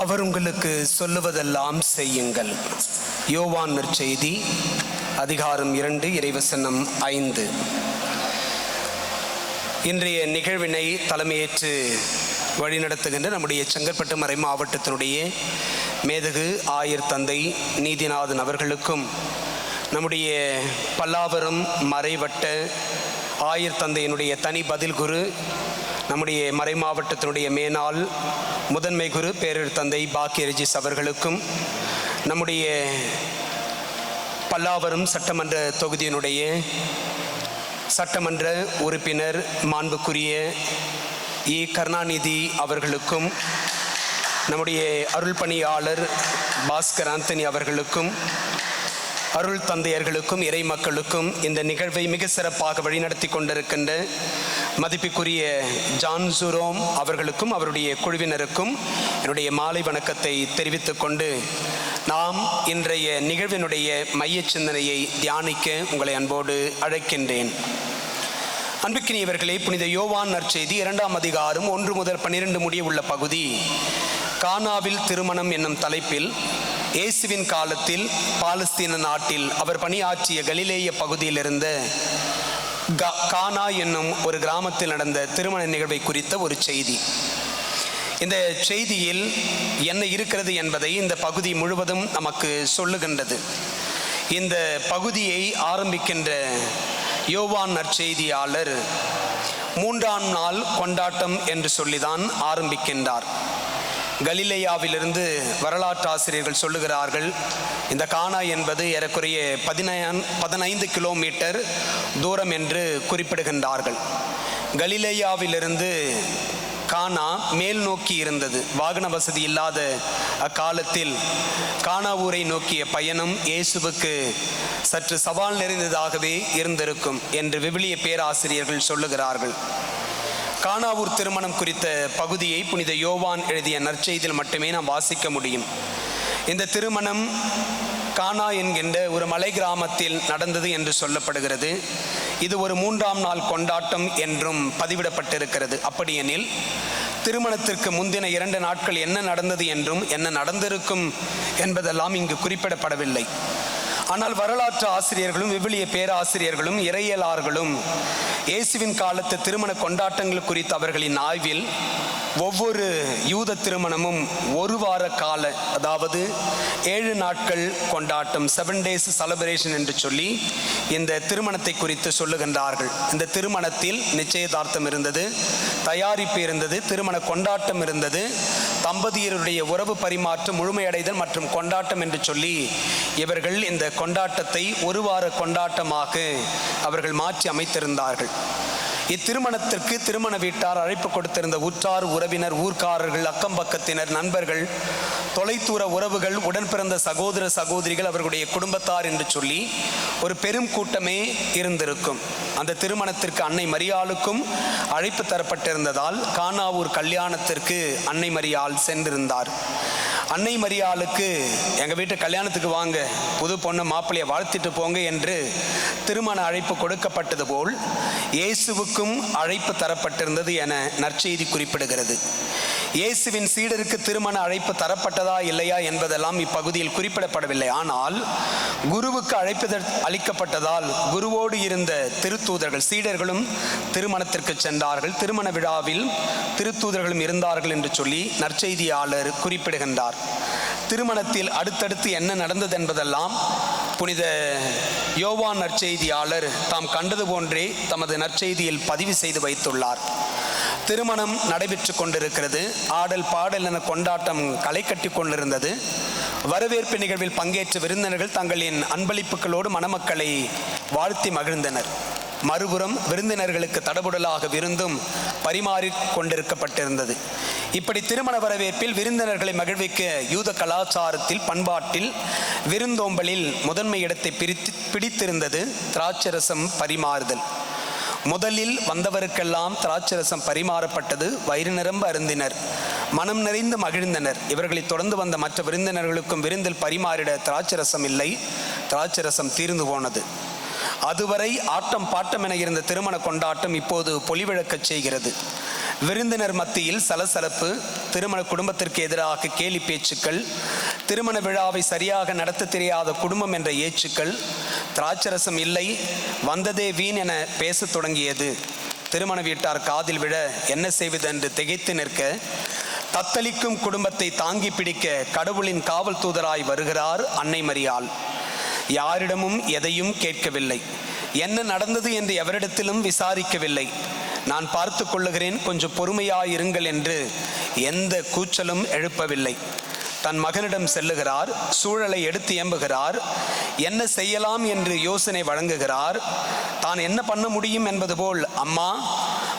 அவர் உங்களுக்கு சொல்லுவதெல்லாம் செய்யுங்கள். யோவான் நற்செய்தி அதிகாரம் 2 இறைவசனம் 5. இன்றைய நிகழ்வினை தலைமையேற்று வழிநடத்துகின்ற நம்முடைய செங்கற்பட்டு மறை மாவட்டத்தினுடைய மேதகு ஆயர் தந்தை நீதிநாதன் அவர்களுக்கும், நம்முடைய பல்லாவரம் மறைவட்ட ஆயர் தந்தையினுடைய தனி பதில் குரு, நம்முடைய மறை மாவட்டத்தினுடைய மேனாள் முதன்மை குரு பேரர் தந்தை பாக்கிய ரெஜிஸ் அவர்களுக்கும், நம்முடைய பல்லாவரம் சட்டமன்ற தொகுதியினுடைய சட்டமன்ற உறுப்பினர் மாண்புக்குரிய இ கருணாநிதி அவர்களுக்கும், நம்முடைய அருள் பணியாளர் பாஸ்கர் ஆந்தனி அவர்களுக்கும், அருள் தந்தையர்களுக்கும், இறை மக்களுக்கும், இந்த நிகழ்வை மிக சிறப்பாக வழிநடத்தி கொண்டிருக்கின்ற மதிப்புக்குரிய ஜான் ஜுரோம் அவர்களுக்கும் அவருடைய குழுவினருக்கும் என்னுடைய மாலை வணக்கத்தை தெரிவித்துக் கொண்டு, நாம் இன்றைய நிகழ்வினுடைய மைய சிந்தனையை தியானிக்க உங்களை அன்போடு அழைக்கின்றேன். அன்புக்கினியவர்களே, புனித யோவான் நற்செய்தி 2ஆம் அதிகாரம் 1 முதல் 12 முடிய உள்ள பகுதி கானாவில் திருமணம் என்னும் தலைப்பில் இயேசுவின் காலத்தில் பாலஸ்தீன நாட்டில் அவர் பணியாற்றிய கலிலேய பகுதியில் இருந்த கானா என்னும் ஒரு கிராமத்தில் நடந்த திருமண நிகழ்வை குறித்த ஒரு செய்தி. இந்த செய்தியில் என்ன இருக்கிறது என்பதை இந்த பகுதி முழுவதும் நமக்கு சொல்லுகின்றது. இந்த பகுதியை ஆரம்பிக்கின்ற யோவான் நற்செய்தியாளர் 3ஆம் நாள் கொண்டாட்டம் என்று சொல்லிதான் ஆரம்பிக்கின்றார். கலிலேயாவிலிருந்து வரலாற்று ஆசிரியர்கள் சொல்லுகிறார்கள், இந்த கானா என்பது ஏறக்குறைய 15 கிலோமீட்டர் தூரம் என்று குறிப்பிடுகின்றார்கள். கலிலேயாவிலிருந்து கானா மேல் நோக்கி இருந்தது. வாகன வசதி இல்லாத அக்காலத்தில் கானா ஊரை நோக்கிய பயணம் இயேசுவுக்கு சற்று சவால் நிறைந்ததாகவே இருந்திருக்கும் என்று விவிலிய பேராசிரியர்கள் சொல்லுகிறார்கள். கானாவூர் திருமணம் குறித்த பகுதியை புனித யோவான் எழுதிய நற்செய்தியில் மட்டுமே நாம் வாசிக்க முடியும். இந்த திருமணம் கானா என்கின்ற ஒரு மலை கிராமத்தில் நடந்தது என்று சொல்லப்படுகிறது. இது ஒரு 3ஆம் நாள் கொண்டாட்டம் என்றும் பதிவிடப்பட்டிருக்கிறது. அப்படியெனில் திருமணத்திற்கு முந்தின 2 நாட்கள் என்ன நடந்தது என்றும் என்ன நடந்திருக்கும் என்பதெல்லாம் இங்கு குறிப்பிடப்படவில்லை. ஆனால் வரலாற்று ஆசிரியர்களும் விவிலிய பேராசிரியர்களும் இறையியலாளர்களும் இயேசுவின் காலத்து திருமண கொண்டாட்டங்கள் குறித்து அவர்களின் ஆய்வில் ஒவ்வொரு யூத திருமணமும் 1 வார கால, அதாவது 7 நாட்கள் கொண்டாட்டம், 7 days செலிப்ரேஷன் என்று சொல்லி இந்த திருமணத்தை குறித்து சொல்லுகின்றார்கள். இந்த திருமணத்தில் நிச்சயதார்த்தம் இருந்தது, தயாரிப்பு இருந்தது, திருமண கொண்டாட்டம் இருந்தது, தம்பதியருடைய உறவு பரிமாற்றம், முழுமையடைதல் மற்றும் கொண்டாட்டம் என்று சொல்லி இவர்கள் இந்த கொண்டாட்டத்தை 1 வார கொண்டாட்டமாக அவர்கள் மாற்றி அமைத்திருந்தார்கள். இத்திருமணத்திற்கு திருமண வீட்டார் அழைப்பு கொடுத்திருந்த உற்றார் உறவினர், ஊர்க்காரர்கள், அக்கம் பக்கத்தினர், நண்பர்கள், தொலைதூர உறவுகள், உடன் பிறந்த சகோதர சகோதரிகள், அவர்களுடைய குடும்பத்தார் என்று சொல்லி ஒரு பெரும் கூட்டமே இருந்திருக்கும். அந்த திருமணத்திற்கு அன்னை மரியாளுக்கும் அழைப்பு தரப்பட்டிருந்ததால் கானாவூர் கல்யாணத்திற்கு அன்னை மரியாள் சென்றிருந்தார். அன்னை மரியாளுக்கு எங்கள் வீட்டு கல்யாணத்துக்கு வாங்க, புது பொண்ணு மாப்பிள்ளையை வாழ்த்திட்டு போங்க என்று திருமண அழைப்பு கொடுக்கப்பட்டது போல் இயேசுவுக்கும் அழைப்பு தரப்பட்டிருந்தது என நற்செய்தி குறிப்பிடுகிறது. இயேசுவின் சீடருக்கு திருமண அழைப்பு தரப்பட்டதா இல்லையா என்பதெல்லாம் இப்பகுதியில் குறிப்பிடப்படவில்லை. ஆனால் குருவுக்கு அழைப்பு அளிக்கப்பட்டதால் குருவோடு இருந்த திருத்தூதர்கள், சீடர்களும் திருமணத்திற்கு சென்றார்கள். திருமண விழாவில் திருத்தூதர்களும் இருந்தார்கள் என்று சொல்லி நற்செய்தியாளர் குறிப்பிடுகின்றார். திருமணத்தில் அடுத்தடுத்து என்ன நடந்தது என்பதெல்லாம் புனித யோவான் நற்செய்தியாளர் தாம் கண்டது போன்றே தமது நற்செய்தியில் பதிவு செய்து வைத்துள்ளார். திருமணம் நடைபெற்று கொண்டிருக்கிறது. ஆடல் பாடல் என கொண்டாட்டம் களை கட்டி கொண்டிருந்தது. வரவேற்பு நிகழ்வில் பங்கேற்ற விருந்தினர்கள் தங்களின் அன்பளிப்புகளோடு மணமக்களை வாழ்த்தி மகிழ்ந்தனர். மறுபுறம் விருந்தினர்களுக்கு தடபுடலாக விருந்தும் பரிமாறி கொண்டிருக்கப்பட்டிருந்தது. இப்படி திருமண வரவேற்பில் விருந்தினர்களை மகிழ்விக்க யூத கலாச்சாரத்தில், பண்பாட்டில், விருந்தோம்பலில் முதன்மை இடத்தை பிடித்திருந்தது திராட்சரசம் பரிமாறுதல். முதலில் வந்தவருக்கெல்லாம் திராட்சரசம் பரிமாறப்பட்டது. வயிறு நிரம்ப அருந்தினர், மனம் நிறைந்து மகிழ்ந்தனர். இவர்களை தொடர்ந்து வந்த மற்ற விருந்தினர்களுக்கும் விருந்தில் பரிமாறிட திராட்சரசம் இல்லை. திராட்சரசம் தீர்ந்து போனது. அதுவரை ஆட்டம் பாட்டம் என இருந்த திருமண கொண்டாட்டம் இப்போது பொலிவிழக்கச் செய்கிறது. விருந்தினர் மத்தியில் சலசலப்பு, திருமண குடும்பத்திற்கு எதிராக கேலி பேச்சுக்கள், திருமண விழாவை சரியாக நடத்த தெரியாத குடும்பம் என்ற ஏச்சுக்கள், திராட்சரசம் இல்லை, வந்ததே வீண் என பேசத் தொடங்கியது. திருமண வீட்டார் காதில் விழ என்ன செய்வது என்று திகைத்து நிற்க, தத்தளிக்கும் குடும்பத்தை தாங்கி பிடிக்க கடவுளின் காவல் தூதராய் வருகிறார் அன்னை மரியாள். யாரிடமும் எதையும் கேட்கவில்லை, என்ன நடந்தது என்று எவரிடத்திலும் விசாரிக்கவில்லை. நான் பார்த்து கொள்ளுகிறேன், கொஞ்சம் பொறுமையாயிருங்கள் என்று எந்த கூச்சலும் எழுப்பவில்லை. தன் மகனிடம் செல்லுகிறார், சூழலை எடுத்து ஏம்புகிறார், என்ன செய்யலாம் என்று யோசனை வழங்குகிறார். தான் என்ன பண்ண முடியும் என்பது போல், அம்மா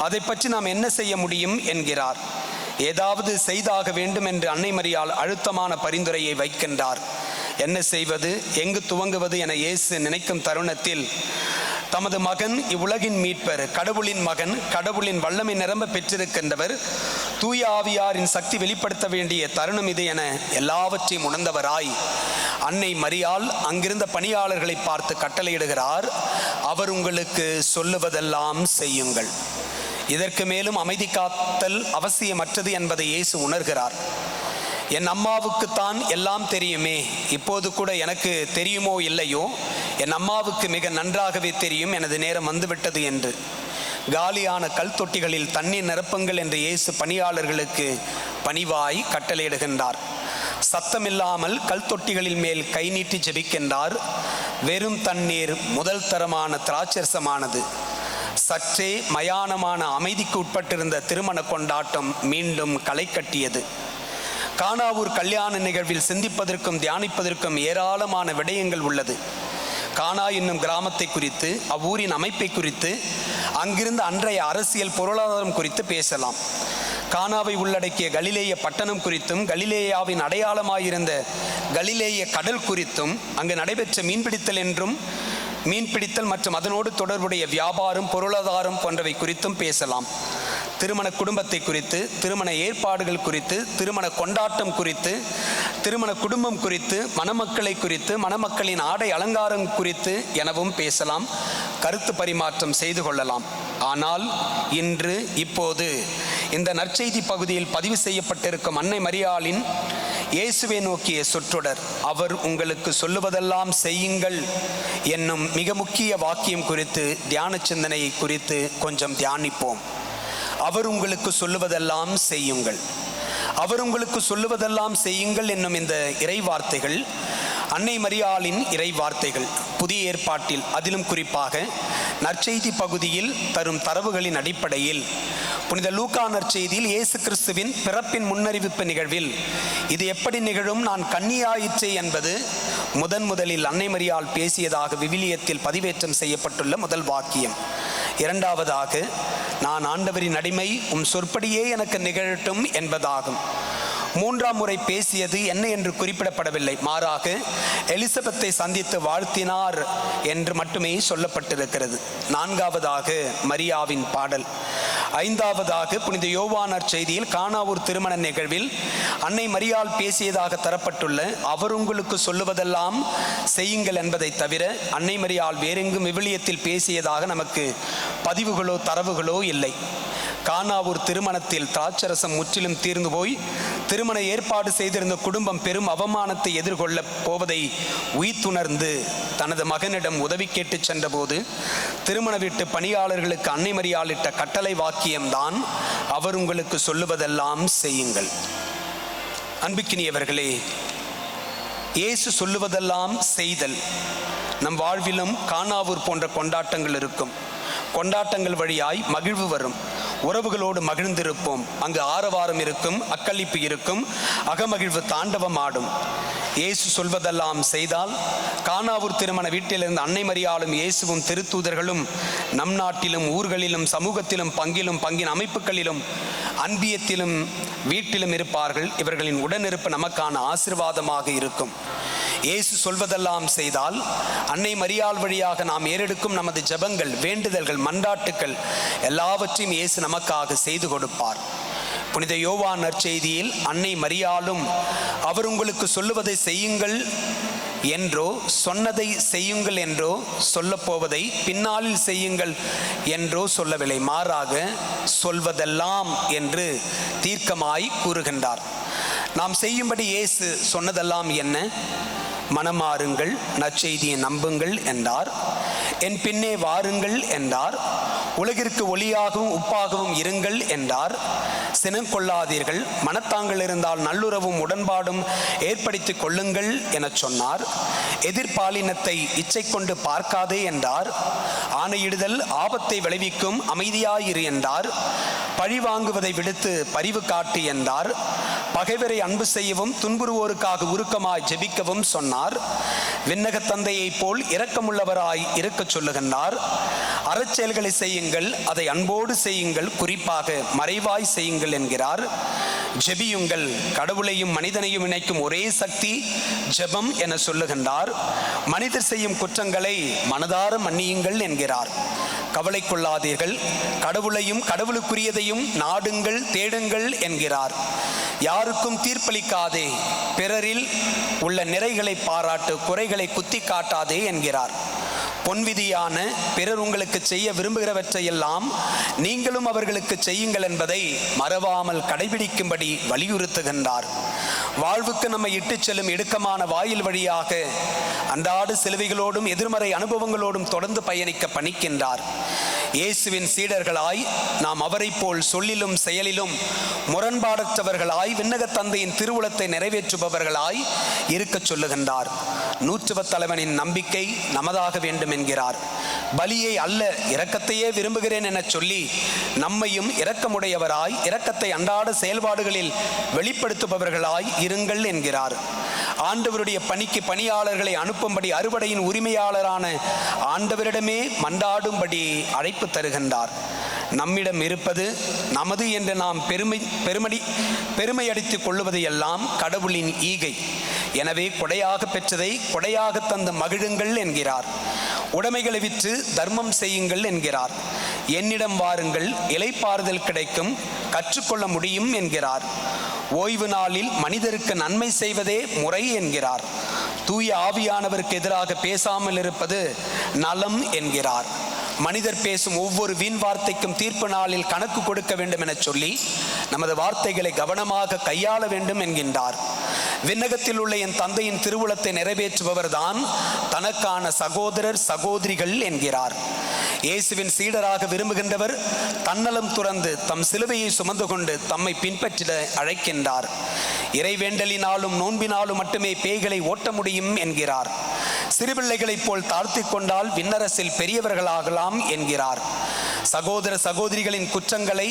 அதை பற்றி நாம் என்ன செய்ய முடியும் என்கிறார். ஏதாவது செய்தாக வேண்டும் என்று அன்னை மரியாள் அழுத்தமான பரிந்துரையை வைக்கின்றார். என்ன செய்வது, எங்கு துவங்குவது என இயேசு நினைக்கும் தருணத்தில், தமது மகன் இவ்வுலகின் மீட்பர், கடவுளின் மகன், கடவுளின் வல்லமை நிரம்ப பெற்றிருக்கின்றவர், தூய ஆவியாரின் சக்தி வெளிப்படுத்த வேண்டிய தருணம் இது என எல்லாவற்றையும் உணர்ந்தவராய் அன்னை மரியாள் அங்கிருந்த பணியாளர்களை பார்த்து கட்டளையிடுகிறார், அவர் உங்களுக்கு சொல்லுவதெல்லாம் செய்யுங்கள். இதற்கு மேலும் அமைதி காத்தல் அவசியமற்றது என்பதை இயேசு உணர்கிறார். என் அம்மாவுக்குத்தான் எல்லாம் தெரியுமே, இப்போது கூட எனக்கு தெரியுமோ இல்லையோ, என் அம்மாவுக்கு மிக நன்றாகவே தெரியும் எனது நேரம் வந்துவிட்டது என்று. காலியான கல் தொட்டிகளில் தண்ணீர் நிரப்புங்கள் என்று இயேசு பணியாளர்களுக்கு பணிவாய் கட்டளையிடுகின்றார். சத்தமில்லாமல் கல் தொட்டிகளில் மேல் கை நீட்டி ஜெபிக்கின்றார். வெறும் தண்ணீர் முதல் தரமான திராட்சரசமானது. சற்றே மயானமான அமைதிக்கு உட்பட்டிருந்த திருமண கொண்டாட்டம் மீண்டும் களை கட்டியது. கானாவூர் கல்யாண நிகழ்வில் சிந்திப்பதற்கும் தியானிப்பதற்கும் ஏராளமான விடயங்கள் உள்ளது. கானா என்னும் கிராமத்தை குறித்து, அவ்வூரின் அமைப்பை குறித்து, அங்கிருந்த அன்றைய அரசியல் பொருளாதாரம் குறித்து பேசலாம். கானாவை உள்ளடக்கிய கலிலேய பட்டணம் குறித்தும், கலிலேயாவின் அடையாளமாயிருந்த கலிலேய கடல் குறித்தும், அங்கு நடைபெற்ற மீன்பிடித்தல் மற்றும் அதனோடு தொடர்புடைய வியாபாரம், பொருளாதாரம் போன்றவை குறித்தும் பேசலாம். திருமண குடும்பத்தை குறித்து, திருமண ஏற்பாடுகள் குறித்து, திருமண கொண்டாட்டம் குறித்து, திருமண குடும்பம் குறித்து, மணமக்களை குறித்து, மணமக்களின் ஆடை அலங்காரம் குறித்து எனவும் பேசலாம், கருத்து பரிமாற்றம் செய்து கொள்ளலாம். ஆனால் இன்று இப்போது இந்த நற்செய்தி பகுதியில் பதிவு செய்யப்பட்டிருக்கும் அன்னை மரியாளின் இயேசுவை நோக்கிய சொற்றொடர், அவர் உங்களுக்கு சொல்லுவதெல்லாம் செய்யுங்கள் என்னும் மிக முக்கிய வாக்கியம் குறித்து தியான சிந்தனையை குறித்து கொஞ்சம் தியானிப்போம். அவர் உங்களுக்கு சொல்லுவதெல்லாம் செய்யுங்கள், அவர் உங்களுக்கு சொல்லுவதெல்லாம் செய்யுங்கள் என்னும் இந்த இறை வார்த்தைகள் அன்னை மரியாளின் இறை வார்த்தைகள். புதிய ஏற்பாட்டில், அதிலும் குறிப்பாக நற்செய்தி பகுதியில் தரும் தரவுகளின் அடிப்படையில் புனித லூக்கா நற்செய்தியில் இயேசு கிறிஸ்துவின் பிறப்பின் முன்னறிவிப்பு நிகழ்வில் இது எப்படி நிகழும், நான் கன்னியாயிற்றே என்பது முதலில் அன்னை மரியாள் பேசியதாக விவிலியத்தில் பதிவேற்றம் செய்யப்பட்டுள்ள முதல் வாக்கியம். இரண்டாவதாக, நான் ஆண்டவரின் அடிமை, உம் சொற்படியே எனக்கு நிகழட்டும் என்பதாகும். மூன்றாம் முறை பேசியது என்ன என்று குறிப்பிடப்படவில்லை, மாறாக எலிசபெத்தை சந்தித்து வாழ்த்தினார் என்று மட்டுமே சொல்லப்பட்டிருக்கிறது. நான்காவதாக மரியாவின் பாடல். ஐந்தாவதாக புனித யோவான் நற்செய்தியில் கானாவூர் திருமண நிகழ்வில் அன்னை மரியாள் பேசியதாக தரப்பட்டுள்ள அவர் உங்களுக்கு சொல்லுவதெல்லாம் செய்யுங்கள் என்பதை தவிர அன்னை மரியாள் வேறெங்கும் விவிலியத்தில் பேசியதாக நமக்கு பதிவுகளோ தரவுகளோ இல்லை. கானாவூர் திருமணத்தில் திராட்சரசம் முற்றிலும் தீர்ந்து போய் திருமண ஏற்பாடு செய்திருந்த குடும்பம் பெரும் அவமானத்தை எதிர்கொள்ள போவதை உய்த்துணர்ந்து தனது மகனிடம் உதவி கேட்டு சென்றபோது திருமண வீட்டு பணியாளர்களுக்கு அன்னை மரியாள் இட்ட கட்டளை வாக்கியம்தான், அவர் உங்களுக்கு சொல்லுவதெல்லாம் செய்யுங்கள். அன்புக்கினியவர்களே, இயேசு சொல்லுவதெல்லாம் செய்தல். நம் வாழ்விலும் கானாவூர் போன்ற கொண்டாட்டங்கள் இருக்கும். கொண்டாட்டங்கள் வழியாய் மகிழ்வு வரும். உறவுகளோடு மகிழ்ந்திருப்போம். அங்கு ஆரவாரம் இருக்கும், அக்களிப்பு இருக்கும், அகமகிழ்வு தாண்டவம் ஆடும். இயேசு சொல்வதெல்லாம் செய்தால் கானாவூர் திருமண வீட்டிலிருந்து அன்னை மரியாளும் இயேசுவும் திருத்தூதர்களும் நம் நாட்டிலும் ஊர்களிலும் சமூகத்திலும் பங்கின் அமைப்புகளிலும் அன்பியத்திலும் வீட்டிலும் இருப்பார்கள். இவர்களின் உடனிருப்பு நமக்கான ஆசீர்வாதமாக இருக்கும். இயேசு சொல்வதெல்லாம் செய்தால் அன்னை மரியாள் வழியாக நாம் ஏறெடுக்கும் நமது ஜெபங்கள், வேண்டுதல்கள், மன்றாட்டுக்கள் எல்லாவற்றையும் இயேசு நமக்காக செய்து கொடுப்பார். புனித யோவான் நற்செய்தியில் அன்னை மரியாளும் அவர் உங்களுக்கு சொல்லுவதை செய்யுங்கள் என்றோ சொன்னதை செய்யுங்கள் என்றோ சொல்லப்போவதை பின்னாளில் செய்யுங்கள் என்றோ சொல்லவில்லை, மாறாக சொல்வதெல்லாம் என்று தீர்க்கமாய் கூறுகின்றார். நாம் செய்யும்படி இயேசு சொன்னதெல்லாம் என்ன? மனமாறுங்கள், நற்செய்தியை நம்புங்கள் என்றார். என் பின்னே வாருங்கள் என்றார். உலகிற்கு ஒளியாகவும் உப்பாகவும் இருங்கள் என்றார். சினம் கொள்ளாதீர்கள், மனத்தாங்கள் இருந்தால் நல்லுறவும் உடன்பாடும் ஏற்படுத்தி கொள்ளுங்கள் என சொன்னார். எதிர்பாலினத்தை இச்சை கொண்டு பார்க்காதே என்றார். ஆணையிடுதல் ஆபத்தை விளைவிக்கும், அமைதியாயிரு என்றார். பழி வாங்குவதை விடுத்து பரிவு காட்டு என்றார். பகைவரை அன்பு செய்யவும் துன்புறுவோருக்காக உருக்கமாய் ஜெபிக்கவும் சொன்னார். விண்ணக தந்தையை போல் இரக்கமுள்ளவராய் இருக்க சொல்லுகின்றார். அறச்செயல்களை செய்யுங்கள், அதை அன்போடு செய்யுங்கள், குறிப்பாக மறைவாய் செய்யுங்கள் என்கிறார். ஜெபியுங்கள், கடவுளையும் மனிதனையும் இணைக்கும் ஒரே சக்தி ஜெபம் என சொல்லுகின்றார். மனிதர் செய்யும் குற்றங்களை மனதார மன்னியுங்கள் என்கிறார். கவலை கொள்ளாதீர்கள், கடவுளையும் கடவுளுக்குரியதையும் நாடுங்கள், தேடுங்கள் என்கிறார். யாருக்கும் தீர்ப்பளிக்காதே, பிறரில் உள்ள நிறைகளை பாராட்டு, குறைகளை குத்தி காட்டாதே என்கிறார். பொன்விதியான பிறர் உங்களுக்கு செய்ய விரும்புகிறவற்றையெல்லாம் நீங்களும் அவர்களுக்கு செய்யுங்கள் என்பதை மறவாமல் கடைபிடிக்கும்படி வலியுறுத்துகின்றார். வாழ்வுக்கு நம்மை இட்டுச் செல்லும் இடுக்கமான வாயில் வழியாக அன்றாட சிலுவைகளோடும் எதிர்மறை அனுபவங்களோடும் தொடர்ந்து பயணிக்க பணிக்கின்றார். இயேசுவின் சீடர்களாய் நாம் அவரை போல் சொல்லிலும் செயலிலும் முரண்பாடற்றவர்களாய் விண்ணக தந்தையின் திருவுளத்தை நிறைவேற்றுபவர்களாய் இருக்க சொல்லுகின்றார். நூற்றுவ தலைவனின் நம்பிக்கை நமதாக வேண்டும் என்கிறார். பலியை அல்ல இரக்கத்தையே விரும்புகிறேன் என சொல்லி நம்மையும் இரக்கமுடையவராய் இரக்கத்தை அன்றாட செயல்பாடுகளில் வெளிப்படுத்துபவர்களாய் இருங்கள் என்கிறார். ஆண்டவருடைய பணிக்கு பணியாளர்களை அனுப்பும்படி அறுவடையின் உரிமையாளரான ஆண்டவரிடமே மன்றாடும்படி அழைப்பு தருகின்றார். நம்மிடம் இருப்பது நமது என்று நாம் பெருமையடித்துக் கொள்ளுவது எல்லாம் கடவுளின் ஈகை. எனவே கொடையாக பெற்றதை கொடையாக தந்து மகிழுங்கள் என்கிறார். உடைமைகளை விற்று தர்மம் செய்யுங்கள் என்கிறார். என்னிடம் வாருங்கள், இளைப்பாறுதல் கிடைக்கும், கற்றுக்கொள்ள முடியும் என்கிறார். ஓய்வு நாளில் மனிதருக்கு நன்மை செய்வதே முறை என்கிறார். தூய ஆவியானவருக்கு எதிராக பேசாமல் இருப்பது நலம் என்கிறார். மனிதர் பேசும் ஒவ்வொரு வீண் வார்த்தைக்கும் தீர்ப்பு நாளில் கணக்கு கொடுக்க வேண்டும் என சொல்லி நமது வார்த்தைகளை கவனமாக கையாள வேண்டும் என்கின்றார். விண்ணகத்தில் உள்ள என் தந்தையின் திருவுளத்தை நிறைவேற்றுபவர் தான் தனக்கான சகோதரர் சகோதரிகள் என்கிறார். இயேசுவின் சீடராக விரும்புகின்றவர் தன்னலம் துறந்து தம் சிலுவையை சுமந்து கொண்டு தம்மை பின்பற்றிட அழைக்கின்றார். இறைவேண்டலினாலும் நோன்பினாலும் மட்டுமே பேய்களை ஓட்ட முடியும் என்கிறார். சிறுபிள்ளைகளைப் போல் தாழ்த்தி கொண்டால் விண்ணரசில் பெரியவர்களாகலாம் என்கிறார். சகோதர சகோதரிகளின் குற்றங்களை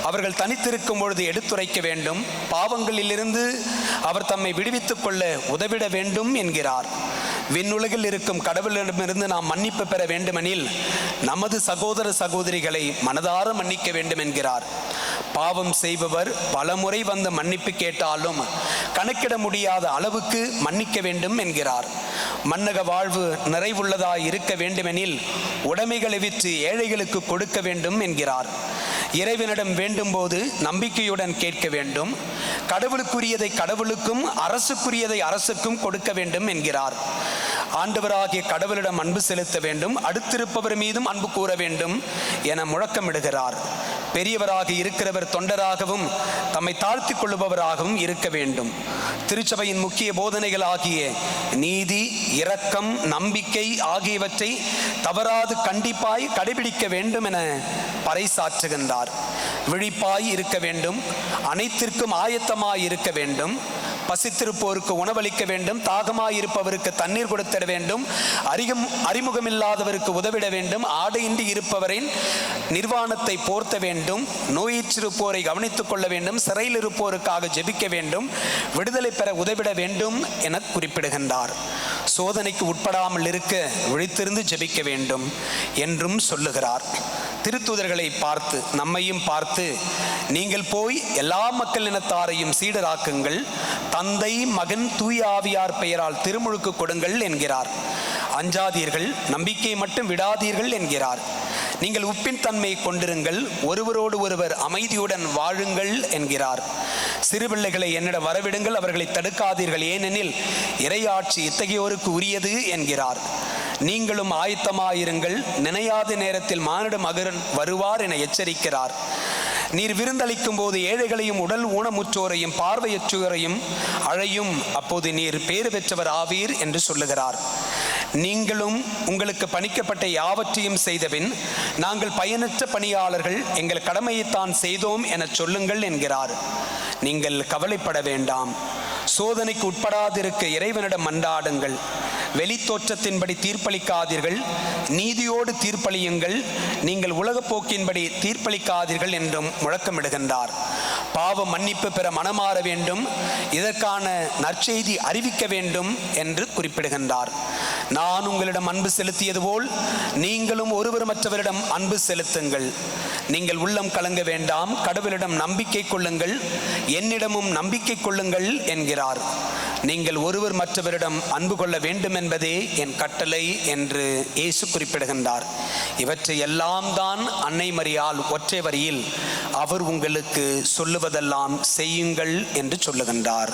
அவர்கள் தனித்திருக்கும் பொழுது எடுத்துரைக்க வேண்டும். பாவங்களிலிருந்து அவர் தம்மை விடுவித்துக் கொள்ள உதவிட வேண்டும் என்கிறார். விண்ணுலகில் இருக்கும் கடவுளிடமிருந்து நாம் மன்னிப்பு பெற வேண்டுமெனில் நமது சகோதர சகோதரிகளை மனதார மன்னிக்க வேண்டும் என்கிறார். பாவம் செய்பவர் பலமுறை வந்து மன்னிப்பு கேட்டாலும் கணக்கிட முடியாத அளவுக்கு மன்னிக்க வேண்டும் என்கிறார். மன்னக வாழ்வு நிறைவுள்ளதாய் இருக்க வேண்டுமெனில் உடைமைகளை விற்று ஏழைகளுக்கு கொடுக்க வேண்டும் என்கிறார். இறைவனிடம் வேண்டும் போது நம்பிக்கையுடன் கேட்க வேண்டும். கடவுளுக்குரியதை கடவுளுக்கும் அரசுக்குரியதை அரசுக்கும் கொடுக்க வேண்டும் என்கிறார். ஆண்டவராகிய கடவுளிடம் அன்பு செலுத்த வேண்டும், அடுத்திருப்பவர் மீதும் அன்பு கூற வேண்டும் என முழக்கமிடுகிறார். பெரியவராக இருக்கிறவர் தொண்டராகவும் தம்மை தாழ்த்தி கொள்ளுபவராகவும் இருக்க வேண்டும். திருச்சபையின் முக்கிய போதனைகள் ஆகிய நீதி, இரக்கம், நம்பிக்கை ஆகியவற்றை தவறாது கண்டிப்பாய் கடைபிடிக்க வேண்டும் என பறைசாற்றுகின்றார். விழிப்பாய் இருக்க வேண்டும், அனைத்திற்கும் ஆயத்தமாய் இருக்க வேண்டும், பசித்திருப்போருக்கு உணவளிக்க வேண்டும், தாகமாயிருப்பவருக்கு தண்ணீர் கொடுத்திட வேண்டும், அறிமுகமில்லாதவருக்கு உதவிட வேண்டும், ஆடையின்றி இருப்பவரின் நிர்வாணத்தை போர்த்த வேண்டும், நோயிற்றிருப்போரை கவனித்துக் கொள்ள வேண்டும், சிறையில் இருப்போருக்காக ஜெபிக்க வேண்டும், விடுதலை பெற உதவிட வேண்டும் என குறிப்பிடுகின்றார். சோதனைக்கு உட்படாமல் இருக்க விழித்திருந்து ஜெபிக்க வேண்டும் என்றும் சொல்லுகிறார். திருத்தூதர்களை பார்த்து நம்மையும் பார்த்து நீங்கள் போய் எல்லா மக்கள் இனத்தாரையும் சீடராக்குங்கள், தந்தை மகன் தூய ஆவியார் பெயரால் திருமுழுக்கு கொடுங்கள் என்கிறார். அஞ்சாதீர்கள், நம்பிக்கையை மட்டும் விடாதீர்கள் என்கிறார். நீங்கள் உப்பின் தன்மையை கொண்டிருங்கள், ஒருவரோடு ஒருவர் அமைதியுடன் வாழுங்கள் என்கிறார். சிறு பிள்ளைகளை என்னிடம் வரவிடுங்கள், அவர்களை தடுக்காதீர்கள், ஏனெனில் இறையாட்சி இத்தகையோருக்கு உரியது என்கிறார். நீங்களும் ஆயத்தமாயிருங்கள், நினையாத நேரத்தில் மானிட மகன் வருவார் என எச்சரிக்கிறார். நீர் விருந்தளிக்கும் போது ஏழைகளையும் உடல் ஊனமுற்றோரையும் பார்வையற்றோரையும் அழையும், அப்போது நீர் பேறு பெற்றவர் ஆவீர் என்று சொல்லுகிறார். நீங்களும் உங்களுக்கு பணிக்கப்பட்ட யாவற்றையும் செய்தபின், நாங்கள் பயனற்ற பணியாளர்கள், எங்கள் கடமையைத்தான் செய்தோம் என சொல்லுங்கள் என்கிறார். நீங்கள் கவலைப்பட வேண்டாம், சோதனைக்கு உட்படாதிருக்க இறைவனிடம் மன்றாடுங்கள். வெளித்தோற்றத்தின்படி தீர்ப்பளிக்காதீர்கள், நீதியோடு தீர்ப்பளியுங்கள். நீங்கள் உலகப் போக்கின்படி தீர்ப்பளிக்காதீர்கள் என்றும் முழக்கமிடுகின்றார். பாவ மன்னிப்பு பெற மனமாற வேண்டும், இதற்கான நற்செய்தி அறிவிக்க வேண்டும் என்று குறிப்பிடுகின்றார். நான் உங்களிடம் அன்பு செலுத்தியது போல் நீங்களும் ஒருவர் மற்றவரிடம் அன்பு செலுத்துங்கள். நீங்கள் உள்ளம் கலங்க வேண்டாம், கடவுளிடம் நம்பிக்கை கொள்ளுங்கள், என்னிடமும் நம்பிக்கை கொள்ளுங்கள் என்கிறார். நீங்கள் ஒருவர் மற்றவரிடம் அன்பு கொள்ள வேண்டும் என்பதே என் கட்டளை என்று இயேசு குறிப்பிடுகின்றார். இவற்றை எல்லாம் தான் அன்னை மரியாள் ஒற்றை வரியில் அவர் உங்களுக்கு சொல்லுவதெல்லாம் செய்யுங்கள் என்று சொல்லுகின்றார்.